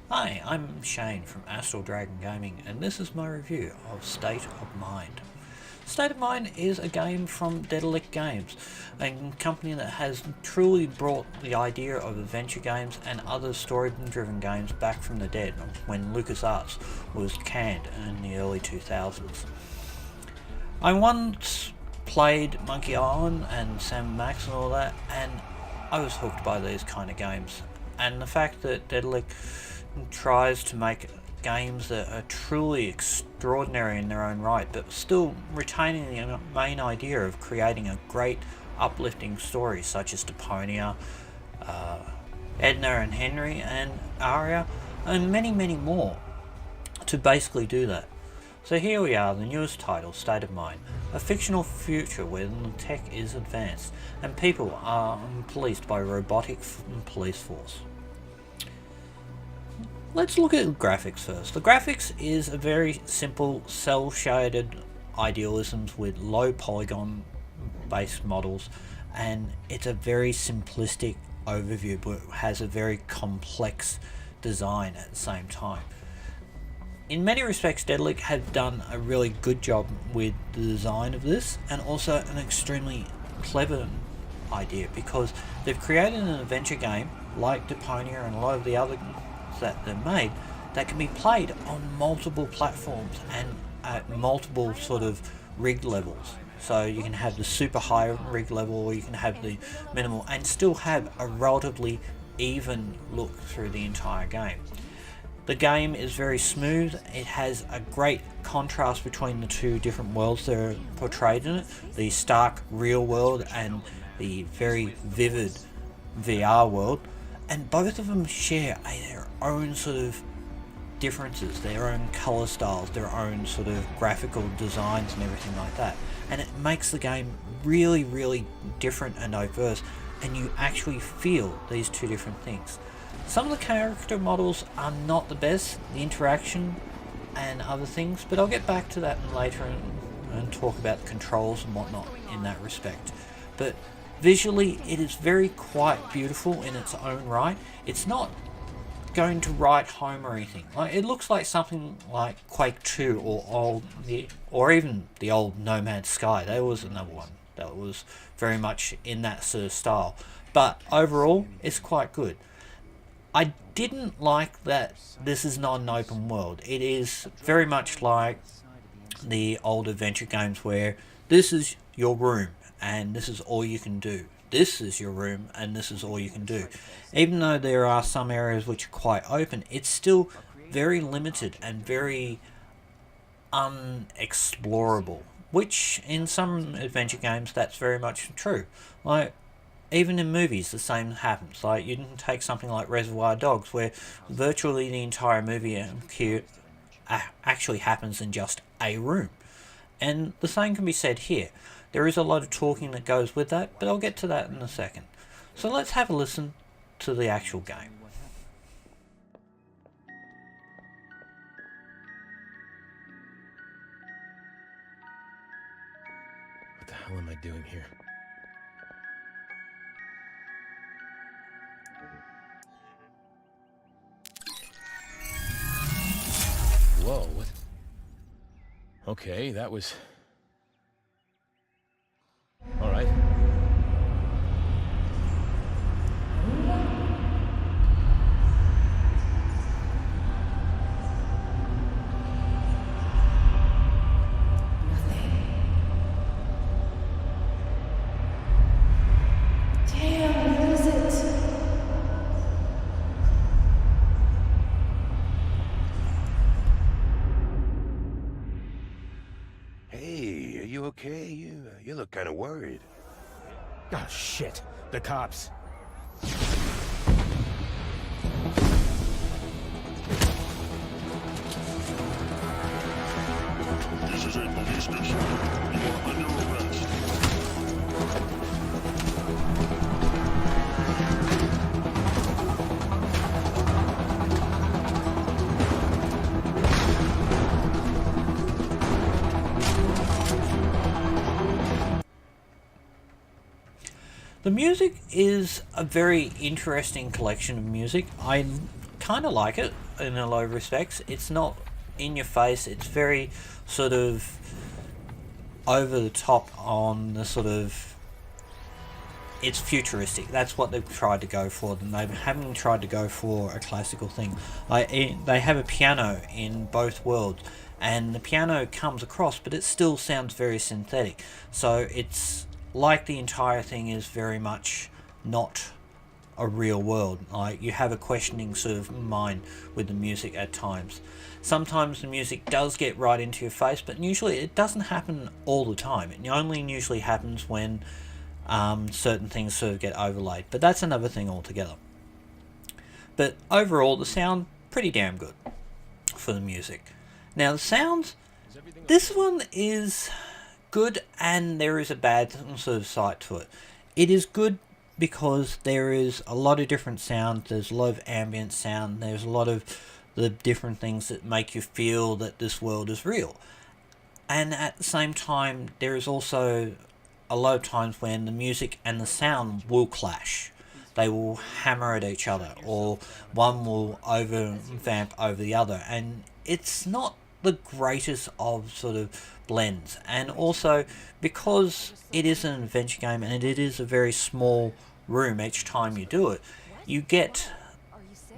Hi, I'm Shane from Astral Dragon Gaming, and this is my review of State of Mind. State of Mind is a game from Daedalic Games, a company that has truly brought the idea of adventure games and other story-driven games back from the dead when LucasArts was canned in the early 2000s. I once played Monkey Island and Sam Max and all that, and I was hooked by these kind of games. And the fact that Daedalic tries to make games that are truly extraordinary in their own right, but still retaining the main idea of creating a great uplifting story such as Deponia, Edna and Henry and Arya, and many more to basically do that. So here we are, the newest title, State of Mind, a fictional future where the tech is advanced and people are policed by a robotic police force. Let's look at the graphics first. The graphics is a very simple cell shaded idealisms with low polygon based models, and it's a very simplistic overview but has a very complex design at the same time. In many respects, Daedalic have done a really good job with the design of this, and also an extremely clever idea because they've created an adventure game like Deponia and a lot of the other that they've made that can be played on multiple platforms and at multiple sort of rig levels. So you can have the super high rig level, or you can have the minimal, and still have a relatively even look through the entire game. The game is very smooth. It has a great contrast between the two different worlds that are portrayed in it, the stark real world and the very vivid VR world, and both of them share their own sort of differences, their own colour styles, their own sort of graphical designs and everything like that, and it makes the game really different and diverse, and you actually feel these two different things. Some of the character models are not the best, the interaction and other things, but I'll get back to that later and talk about the controls and whatnot in that respect. But visually, it is very quite beautiful in its own right. It's not going to write home or anything. Like, it looks like something like Quake 2 or even the old No Man's Sky. There was another one that was very much in that sort of style. But overall, it's quite good. I didn't like that this is not an open world. It is very much like the old adventure games where this is your room and this is all you can do. This is your room and this is all you can do. Even though there are some areas which are quite open, it's still very limited and very unexplorable, which in some adventure games that's very much true. Like, even in movies, the same happens. Like, you can take something like Reservoir Dogs, where virtually the entire movie actually happens in just a room. And the same can be said here. There is a lot of talking that goes with that, but I'll get to that in a second. So let's have a listen to the actual game. What the hell am I doing here? Whoa, what? Okay, that was... All right. Hey, are you okay? You look kind of worried. Oh, shit. The cops. This is a police station. You are under arrest. The music is a very interesting collection of music. I kind of like it in a lot of respects. It's not in your face. It's very sort of over the top on the sort of... It's futuristic. That's what they've tried to go for. And they haven't tried to go for a classical thing. They have a piano in both worlds, and the piano comes across, but it still sounds very synthetic. So it's like the entire thing is very much not a real world. Like, you have a questioning sort of mind with the music at times. Sometimes the music does get right into your face, but usually it doesn't happen all the time. It only usually happens when certain things sort of get overlaid. But that's another thing altogether. But overall, the sound, pretty damn good for the music. Now the sounds, this one is good, and there is a bad sort of side to it. It is good because there is a lot of different sounds. There's a lot of ambient sound. There's a lot of the different things that make you feel that this world is real. And at the same time, there is also a lot of times when the music and the sound will clash. They will hammer at each other, or one will vamp over the other, and it's not the greatest of sort of blends. And also, because it is an adventure game and it is a very small room each time you do it, you get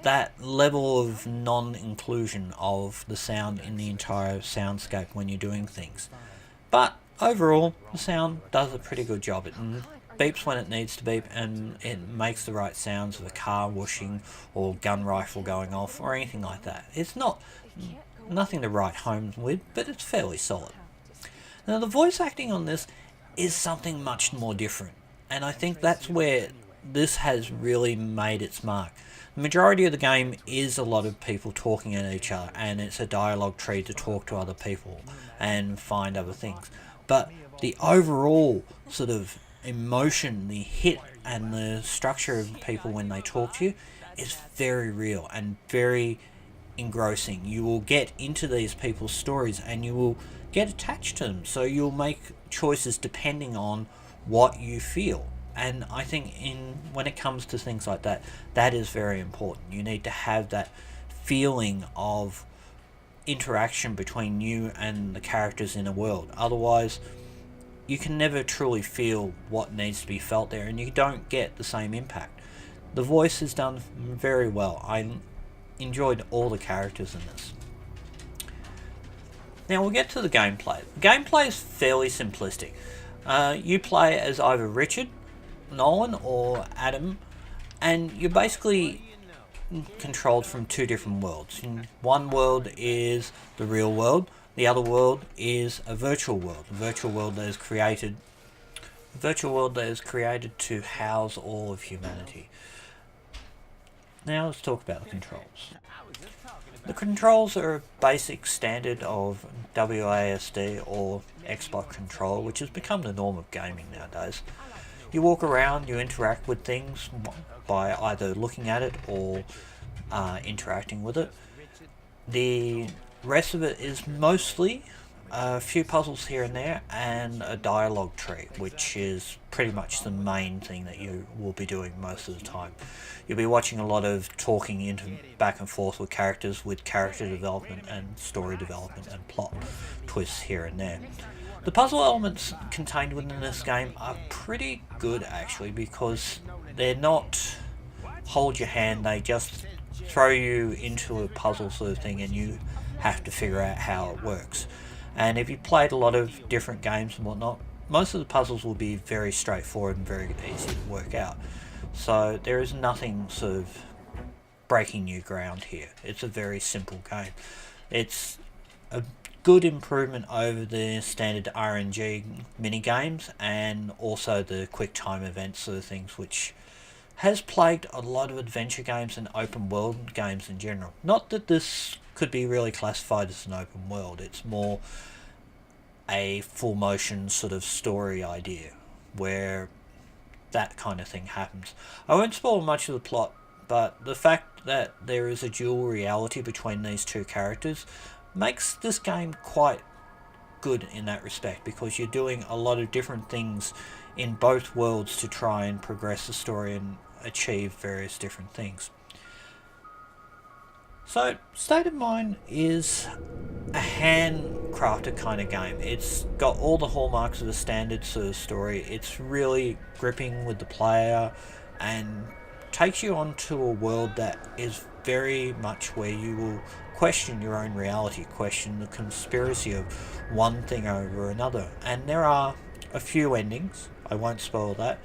that level of non-inclusion of the sound in the entire soundscape when you're doing things. But overall, the sound does a pretty good job. It beeps when it needs to beep, and it makes the right sounds of a car whooshing or gun rifle going off or anything like that. It's nothing to write home with, but it's fairly solid. Now the voice acting on this is something much more different, and I think that's where this has really made its mark. The majority of the game is a lot of people talking at each other, and it's a dialogue tree to talk to other people and find other things. But the overall sort of emotion, the hit and the structure of people when they talk to you is very real and very engrossing. You will get into these people's stories and you will get attached to them, so you'll make choices depending on what you feel. And I think when it comes to things like that, that is very important. You need to have that feeling of interaction between you and the characters in a world. Otherwise, you can never truly feel what needs to be felt there, and you don't get the same impact. The voice is done very well. I enjoyed all the characters in this. Now we'll get to the gameplay. The gameplay is fairly simplistic. You play as either Richard, Nolan, or Adam, and you're basically controlled from two different worlds. One world is the real world. The other world is a virtual world. A virtual world that is created to house all of humanity. Now let's talk about the controls. The controls are a basic standard of WASD or Xbox control, which has become the norm of gaming nowadays. You walk around, you interact with things by either looking at it or interacting with it. The rest of it is mostly a few puzzles here and there and a dialogue tree, which is pretty much the main thing that you will be doing most of the time. You'll be watching a lot of talking back and forth with characters, with character development and story development and plot twists here and there. The puzzle elements contained within this game are pretty good actually, because they're not hold your hand, they just throw you into a puzzle sort of thing and you have to figure out how it works. And if you played a lot of different games and whatnot, most of the puzzles will be very straightforward and very easy to work out. So there is nothing sort of breaking new ground here. It's a very simple game. It's a good improvement over the standard RNG mini games and also the quick time events sort of things, which has plagued a lot of adventure games and open world games in general. Not that this could be really classified as an open world, it's more a full motion sort of story idea where that kind of thing happens. I won't spoil much of the plot, but the fact that there is a dual reality between these two characters makes this game quite good in that respect, because you're doing a lot of different things in both worlds to try and progress the story and achieve various different things. So, State of Mind is a handcrafted kind of game. It's got all the hallmarks of a standard sort of story. It's really gripping with the player and takes you onto a world that is very much where you will question your own reality, question the conspiracy of one thing over another. And there are a few endings, I won't spoil that.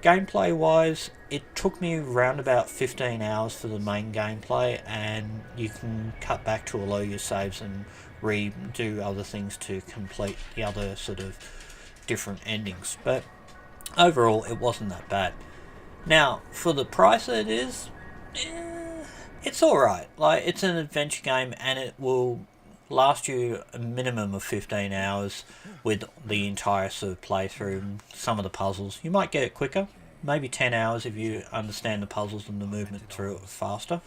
Gameplay wise, it took me around about 15 hours for the main gameplay, and you can cut back to allow your saves and redo other things to complete the other sort of different endings. But overall, it wasn't that bad. Now, for the price that it is, it's alright. Like, it's an adventure game and it will last you a minimum of 15 hours with the entire sort of playthrough. Some of the puzzles, you might get it quicker, maybe 10 hours if you understand the puzzles and the movement through it faster.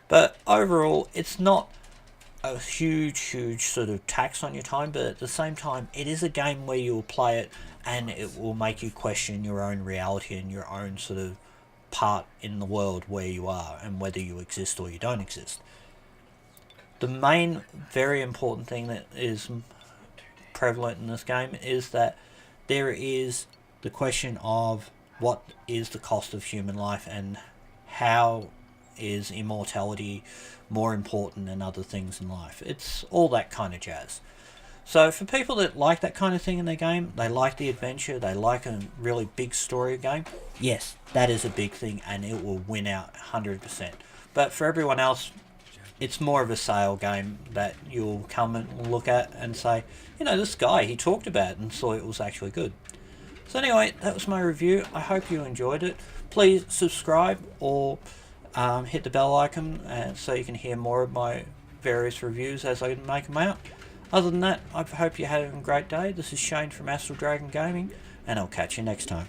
But overall, it's not a huge sort of tax on your time, but at the same time, it is a game where you'll play it and it will make you question your own reality and your own sort of part in the world where you are and whether you exist or you don't exist. The main very important thing that is prevalent in this game is that there is the question of what is the cost of human life and how is immortality more important than other things in life. It's all that kind of jazz. So for people that like that kind of thing in their game, they like the adventure, they like a really big story game, yes, that is a big thing and it will win out 100%. But for everyone else, it's more of a sale game that you'll come and look at and say, you know, this guy, he talked about it and saw it was actually good. So anyway, that was my review. I hope you enjoyed it. Please subscribe or hit the bell icon so you can hear more of my various reviews as I make them out. Other than that, I hope you're having a great day. This is Shane from Astral Dragon Gaming, and I'll catch you next time.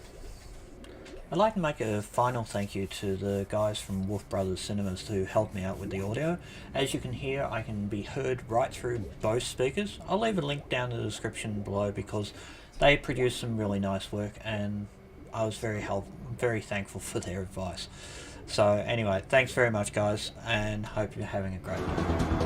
I'd like to make a final thank you to the guys from Wolf Brothers Cinemas who helped me out with the audio. As you can hear, I can be heard right through both speakers. I'll leave a link down in the description below because they produced some really nice work and I was very thankful for their advice. So anyway, thanks very much guys and hope you're having a great day.